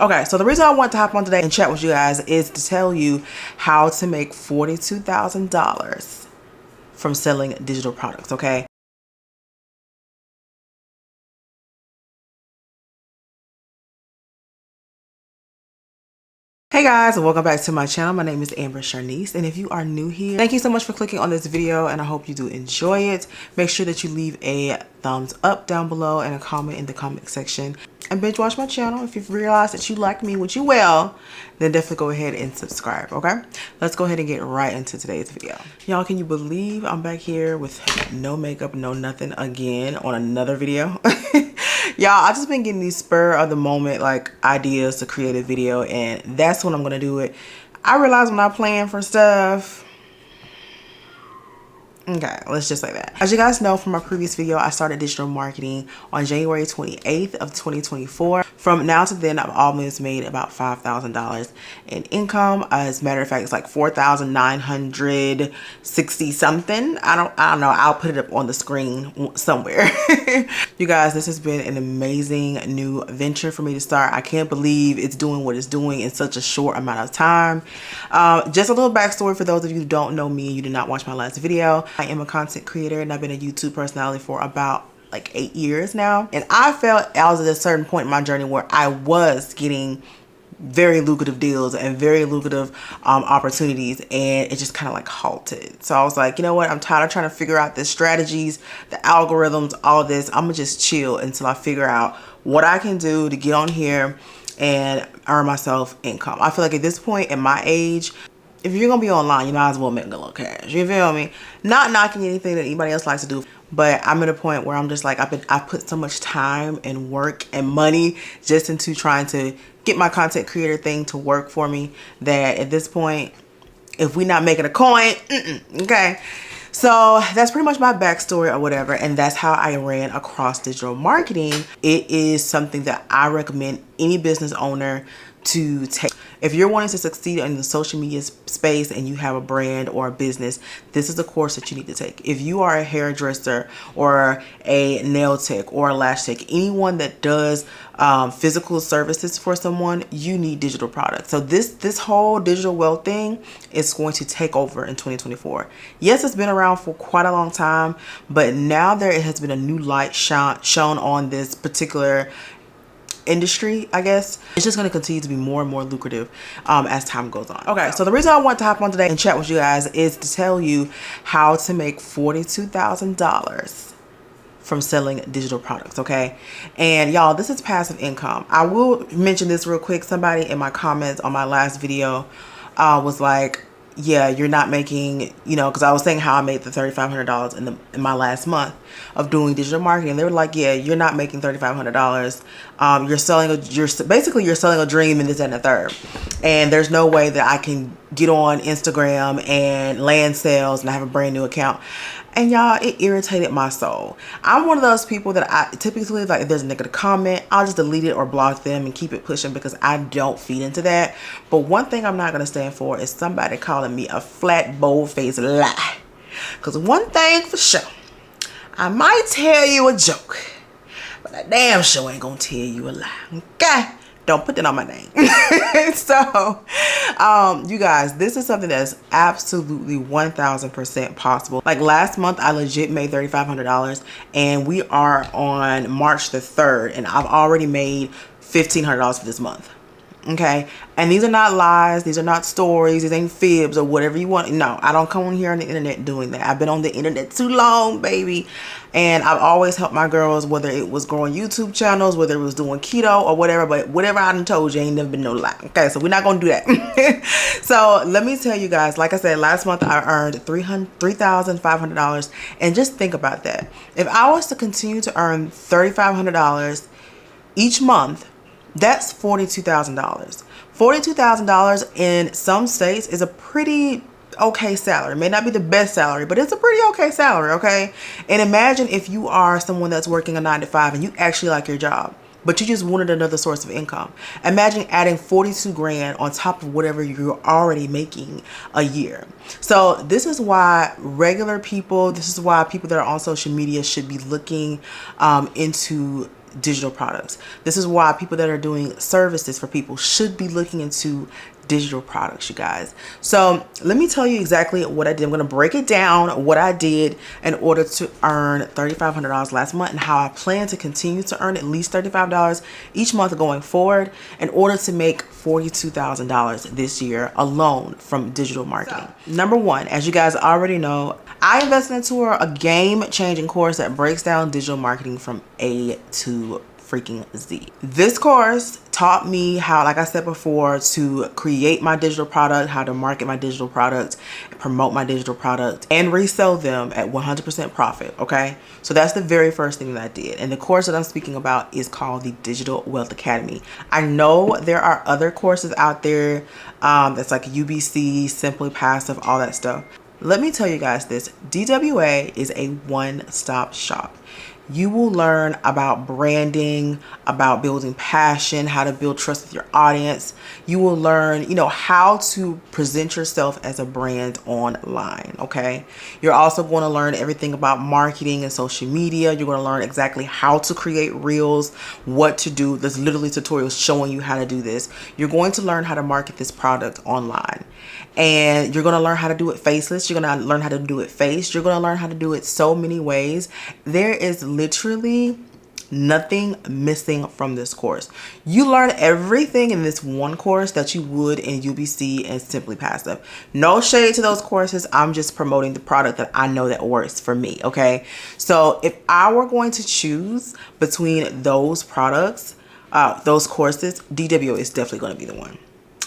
Okay, so the reason I want to hop on today and chat with you guys is to tell you how to make $42,000 from selling digital products, okay? Hey guys, and welcome back to my channel. My name is Amber Sharnice, and if you are new here, thank you so much for clicking on this video, and I hope you do enjoy it. Make sure that you leave a thumbs up down below and a comment in the comment section, and binge watch my channel. If you've realized that you like me, which you will, then definitely go ahead and subscribe, okay? Let's go ahead and get right into today's video. Y'all, can you believe I'm back here with no makeup, no nothing again on another video? Y'all, I just been getting these spur of the moment like ideas to create a video, and that's when I'm gonna do it. I realize when I plan for stuff, okay, let's just say that. As you guys know from my previous video, I started digital marketing on January 28th of 2024. From now to then, I've almost made about $5,000 in income. As a matter of fact, it's like 4,960 something. I don't know. I'll put it up on the screen somewhere. You guys, this has been an amazing new venture for me to start. I can't believe it's doing what it's doing in such a short amount of time. Just a little backstory for those of you who don't know me, you did not watch my last video. I am a content creator, and I've been a YouTube personality for about like 8 years now. And I felt I was at a certain point in my journey where I was getting very lucrative deals and very lucrative opportunities, and it just kind of like halted. So I was like, you know what, I'm tired of trying to figure out the strategies, the algorithms, all this. I'm gonna just chill until I figure out what I can do to get on here and earn myself income. I feel like at this point in my age, if you're gonna be online, you might as well make a little cash. You feel me? Not knocking anything that anybody else likes to do, but I'm at a point where I'm just like, I've put so much time and work and money just into trying to get my content creator thing to work for me, that at this point, if we're not making a coin, okay? So that's pretty much my backstory or whatever, and that's how I ran across digital marketing. It is something that I recommend any business owner to take. If you're wanting to succeed in the social media space and you have a brand or a business, this is the course that you need to take. If you are a hairdresser or a nail tech or a lash tech, anyone that does physical services for someone, you need digital products. So this whole digital wealth thing is going to take over in 2024. Yes, it's been around for quite a long time, but now there has been a new light shown on this particular industry, I guess. It's just going to continue to be more and more lucrative as time goes on. Okay, so the reason I want to hop on today and chat with you guys is to tell you how to make $42,000 from selling digital products, okay? And y'all, this is passive income. I will mention this real quick. Somebody in my comments on my last video was like, yeah, you're not making, you know, because I was saying how I made the $3,500 in my last month of doing digital marketing. They were like, yeah, you're not making $3,500. You're selling you're selling a dream and this and the third. And there's no way that I can get on Instagram and land sales and I have a brand new account. And y'all, it irritated my soul. I'm one of those people that I typically, like, if there's a negative comment, I'll just delete it or block them and keep it pushing because I don't feed into that. But one thing I'm not going to stand for is somebody calling me a flat, bold-faced lie. Because one thing for sure, I might tell you a joke, but I damn sure ain't going to tell you a lie, okay? Don't put that on my name. So, you guys, this is something that's absolutely 1000% possible. Like last month, I legit made $3,500, and we are on March the 3rd, and I've already made $1,500 for this month. Okay, and these are not lies, these are not stories, these ain't fibs or whatever you want. No, I don't come on here on the internet doing that. I've been on the internet too long, baby, and I've always helped my girls, whether it was growing YouTube channels, whether it was doing keto or whatever. But whatever I done told you ain't never been no lie. Okay, so we're not gonna do that. So let me tell you guys, like I said, last month I earned $3,500, and just think about that. If I was to continue to earn $3,500 each month, that's $42,000. $42,000 in some states is a pretty okay salary. It may not be the best salary, but it's a pretty okay salary, okay? And imagine if you are someone that's working a 9-to-5 and you actually like your job, but you just wanted another source of income. Imagine adding 42 grand on top of whatever you're already making a year. So this is why regular people, this is why people that are on social media should be looking into digital products. This is why people that are doing services for people should be looking into digital products, you guys. So let me tell you exactly what I did. I'm going to break it down, what I did in order to earn $3,500 last month, and how I plan to continue to earn at least $35 each month going forward in order to make $42,000 this year alone from digital marketing. So, number one, as you guys already know, I invested into a game-changing course that breaks down digital marketing from A to freaking Z. This course taught me how, like I said before, to create my digital product, how to market my digital product, promote my digital product, and resell them at 100% profit, okay? So that's the very first thing that I did. And the course that I'm speaking about is called the Digital Wealth Academy. I know there are other courses out there that's like UBC, Simply Passive, all that stuff. Let me tell you guys this, DWA is a one-stop shop. You will learn about branding, about building passion, how to build trust with your audience. You will learn, how to present yourself as a brand online, okay? You're also going to learn everything about marketing and social media. You're going to learn exactly how to create reels, what to do. There's literally tutorials showing you how to do this. You're going to learn how to market this product online. And you're going to learn how to do it faceless. You're going to learn how to do it faced. You're going to learn how to do it so many ways. There is literally nothing missing from this course. You learn everything in this one course that you would in UBC and Simply Passive. No shade to those courses. I'm just promoting the product that I know that works for me, okay? So if I were going to choose between those products, those courses, DW is definitely going to be the one.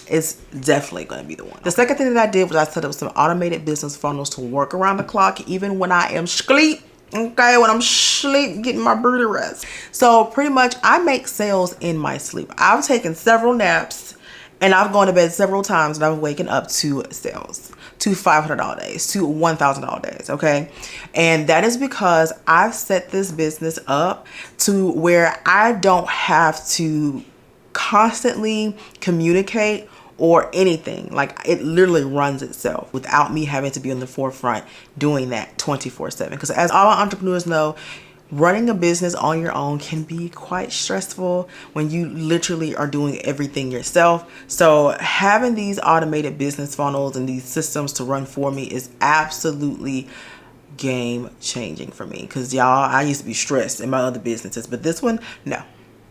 It's definitely going to be the one. The second thing that I did was I set up some automated business funnels to work around the clock, even when I am sleep. Okay, when I'm sleep, getting my booty rest. So pretty much I make sales in my sleep. I've taken several naps and I've gone to bed several times and I've waken up to sales, to $500 days, to $1,000 days, okay? And that is because I've set this business up to where I don't have to constantly communicate or anything. Like, it literally runs itself without me having to be on the forefront doing that 24/7. Because as all entrepreneurs know, running a business on your own can be quite stressful when you literally are doing everything yourself. So having these automated business funnels and these systems to run for me is absolutely game changing for me. Because y'all, I used to be stressed in my other businesses, but this one, no.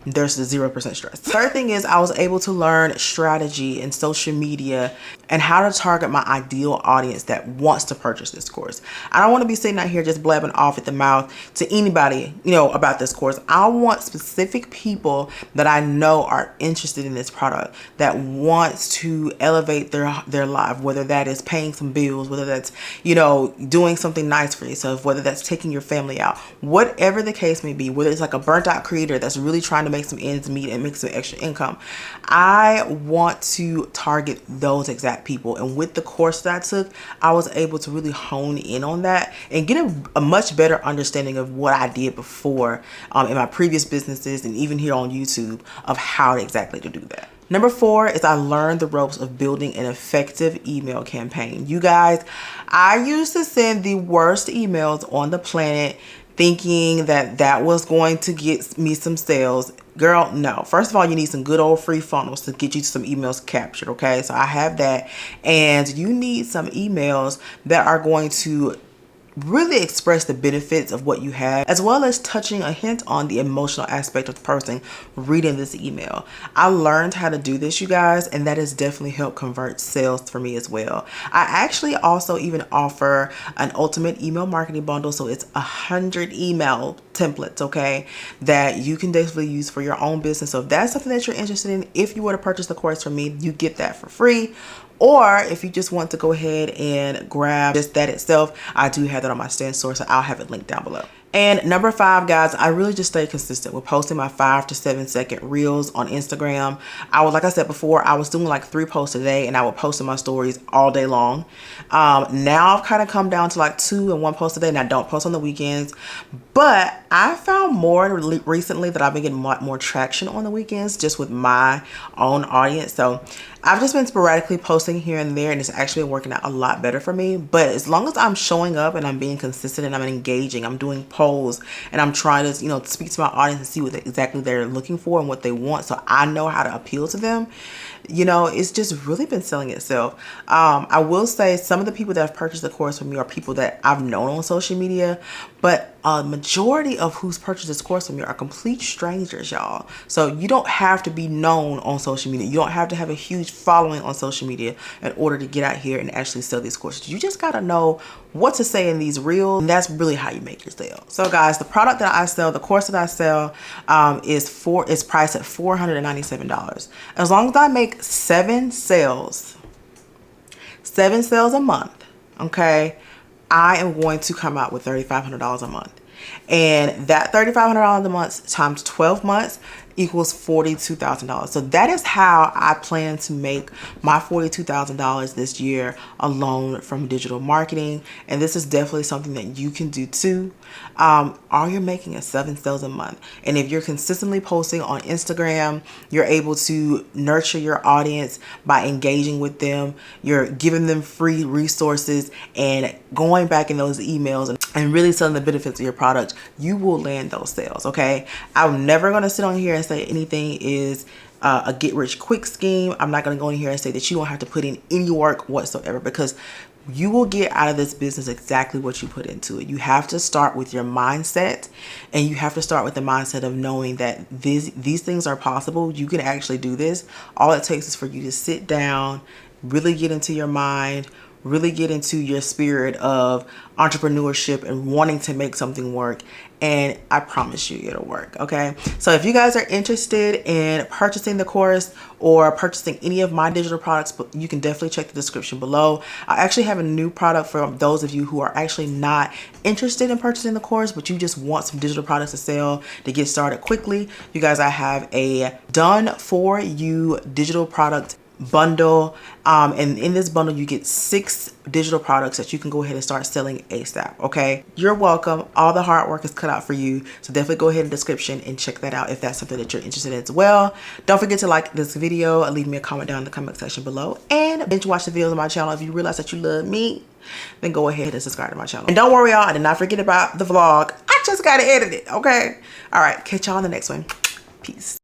There's the 0% stress. Third thing is I was able to learn strategy in social media and how to target my ideal audience that wants to purchase this course. I don't want to be sitting out here just blabbing off at the mouth to anybody, about this course. I want specific people that I know are interested in this product, that wants to elevate their life, whether that is paying some bills, whether that's, doing something nice for yourself, whether that's taking your family out, whatever the case may be, whether it's like a burnt out creator that's really trying to make some ends meet and make some extra income. I want to target those exact people. And with the course that I took, I was able to really hone in on that and get a much better understanding of what I did before in my previous businesses and even here on YouTube of how exactly to do that. Number 4 is I learned the ropes of building an effective email campaign. You guys, I used to send the worst emails on the planet thinking that was going to get me some sales. Girl, no. First of all, you need some good old free funnels to get you some emails captured, okay? So I have that. And you need some emails that are going to really express the benefits of what you have, as well as touching a hint on the emotional aspect of the person reading this email. I learned how to do this, you guys, and that has definitely helped convert sales for me as well. I actually also even offer an ultimate email marketing bundle. So it's 100 email templates, okay, that you can definitely use for your own business. So if that's something that you're interested in, if you were to purchase the course from me, you get that for free. Or if you just want to go ahead and grab just that itself, I do have that on my stand store, so I'll have it linked down below. And number 5, guys, I really just stay consistent with posting my 5 to 7 second reels on Instagram. Like I said before, I was doing like 3 posts a day and I would post in my stories all day long. Now I've kind of come down to like 2 and 1 post a day, and I don't post on the weekends. But I found more recently that I've been getting more traction on the weekends just with my own audience. So I've just been sporadically posting here and there, and it's actually working out a lot better for me. But as long as I'm showing up and I'm being consistent and I'm engaging, I'm doing posts polls and I'm trying to, you know, speak to my audience and see what exactly they're looking for and what they want, so I know how to appeal to them, you know, it's just really been selling itself. I will say some of the people that have purchased the course from me are people that I've known on social media, but a majority of who's purchased this course from me are complete strangers, y'all. So you don't have to be known on social media. You don't have to have a huge following on social media in order to get out here and actually sell these courses. You just gotta know what to say in these reels, and that's really how you make your sale. So guys, the product that I sell, the course that I sell, is priced at $497. As long as I make 7 sales a month, okay, I am going to come out with $3,500 a month. And that $3,500 a month times 12 months equals $42,000. So that is how I plan to make my $42,000 this year alone from digital marketing. And this is definitely something that you can do too. Are you making 7 sales a month? And if you're consistently posting on Instagram, you're able to nurture your audience by engaging with them. You're giving them free resources and going back in those emails and really selling the benefits of your product, you will land those sales, okay? I'm never gonna sit on here and say anything is a get rich quick scheme. I'm not gonna go in here and say that you don't have to put in any work whatsoever, because you will get out of this business exactly what you put into it. You have to start with your mindset, and you have to start with the mindset of knowing that these things are possible. You can actually do this. All it takes is for you to sit down, really get into your mind, really get into your spirit of entrepreneurship and wanting to make something work, and I promise you it'll work, okay? So if you guys are interested in purchasing the course or purchasing any of my digital products, you can definitely check the description below. I actually have a new product for those of you who are actually not interested in purchasing the course, but you just want some digital products to sell to get started quickly. You guys, I have a done for you digital product bundle, and in this bundle you get 6 digital products that you can go ahead and start selling ASAP, okay? You're welcome. All the hard work is cut out for you, so definitely go ahead in the description and check that out if that's something that you're interested in as well. Don't forget to like this video and leave me a comment down in the comment section below, and binge watch the videos on my channel. If you realize that you love me, then go ahead and subscribe to my channel. And don't worry, y'all, I did not forget about the vlog. I just gotta edit it, okay? All right, catch y'all in the next one. Peace.